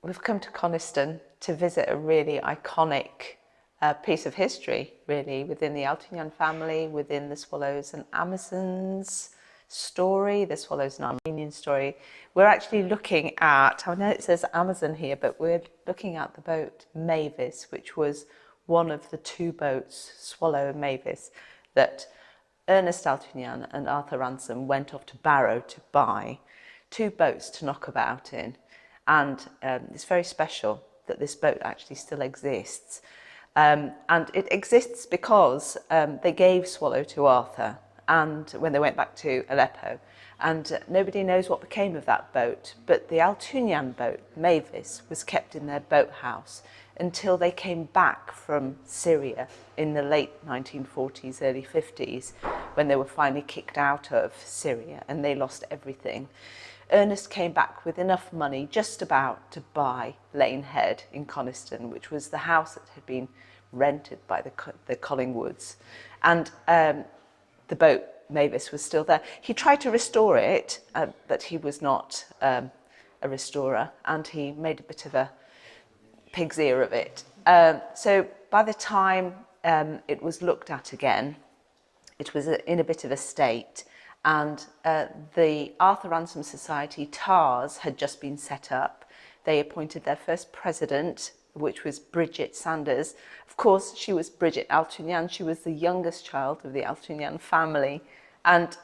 We've come to Coniston to visit a really iconic piece of history, really, within the Altounyan family, within the Swallows and Amazons story, the Swallows and Armenian story. We're actually looking at, I know it says Amazon here, but we're looking at the boat Mavis, which was one of the two boats, Swallow and Mavis, that Ernest Altounyan and Arthur Ransome went off to Barrow to buy two boats to knock about in. And it's very special that this boat actually still exists. And it exists because they gave Swallow to Arthur and when they went back to Aleppo. And nobody knows what became of that boat. But the Altounyan boat, Mavis, was kept in their boathouse until they came back from Syria in the late 1940s, early 50s, when they were finally kicked out of Syria and they lost everything. Ernest came back with enough money just about to buy Lane Head in Coniston, which was the house that had been rented by the Collingwoods. And the boat, Mavis, was still there. He tried to restore it, but he was not a restorer, and he made a bit of a pig's ear of it. So by the time it was looked at again, it was in a bit of a state. And the Arthur Ransome Society, TARS, had just been set up. They appointed their first president, which was Brigit Sanders. Of course, she was Brigit Altounyan. She was the youngest child of the Altounyan family. And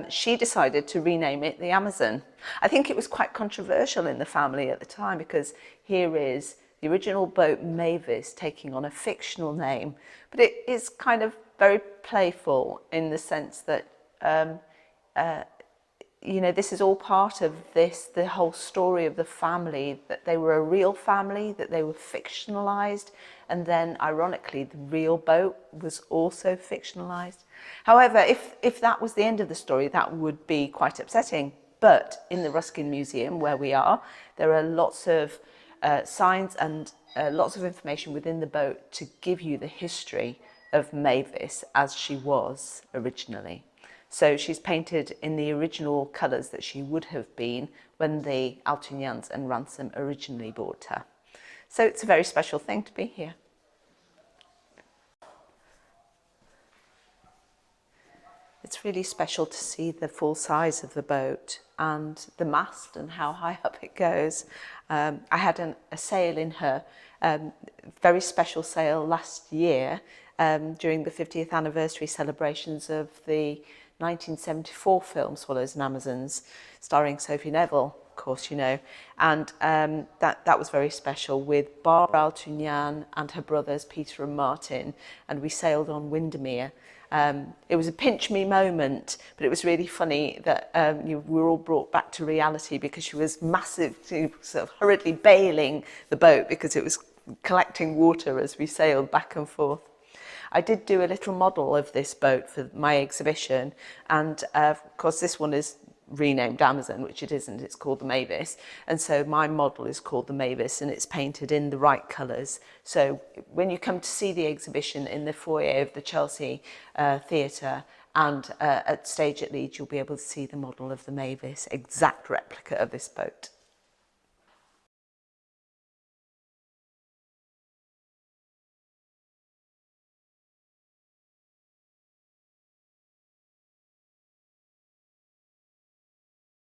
she decided to rename it the Amazon. I think it was quite controversial in the family at the time, because here is the original boat Mavis taking on a fictional name. But it is kind of very playful in the sense that you know, this is all part of the whole story of the family, that they were a real family, that they were fictionalized, and then ironically the real boat was also fictionalized. However, if that was the end of the story, that would be quite upsetting. But in the Ruskin Museum, where we are, there are lots of signs and lots of information within the boat to give you the history of Mavis as she was originally. So she's painted in the original colours that she would have been when the Altounyan and Ransome originally bought her. So it's a very special thing to be here. It's really special to see the full size of the boat and the mast and how high up it goes. I had a sail in her, very special sail last year during the 50th anniversary celebrations of the 1974 film Swallows and Amazons, starring Sophie Neville, of course you know, and that was very special, with Barbara Altounyan and her brothers Peter and Martin, and we sailed on Windermere. It was a pinch me moment, but it was really funny that we were all brought back to reality, because she was massive, sort of hurriedly bailing the boat because it was collecting water as we sailed back and forth. I did do a little model of this boat for my exhibition, and of course this one is renamed Amazon, which it isn't, it's called the Mavis, and so my model is called the Mavis, and it's painted in the right colours. So when you come to see the exhibition in the foyer of the Chelsea Theatre and at Stage at Leeds, you'll be able to see the model of the Mavis, exact replica of this boat.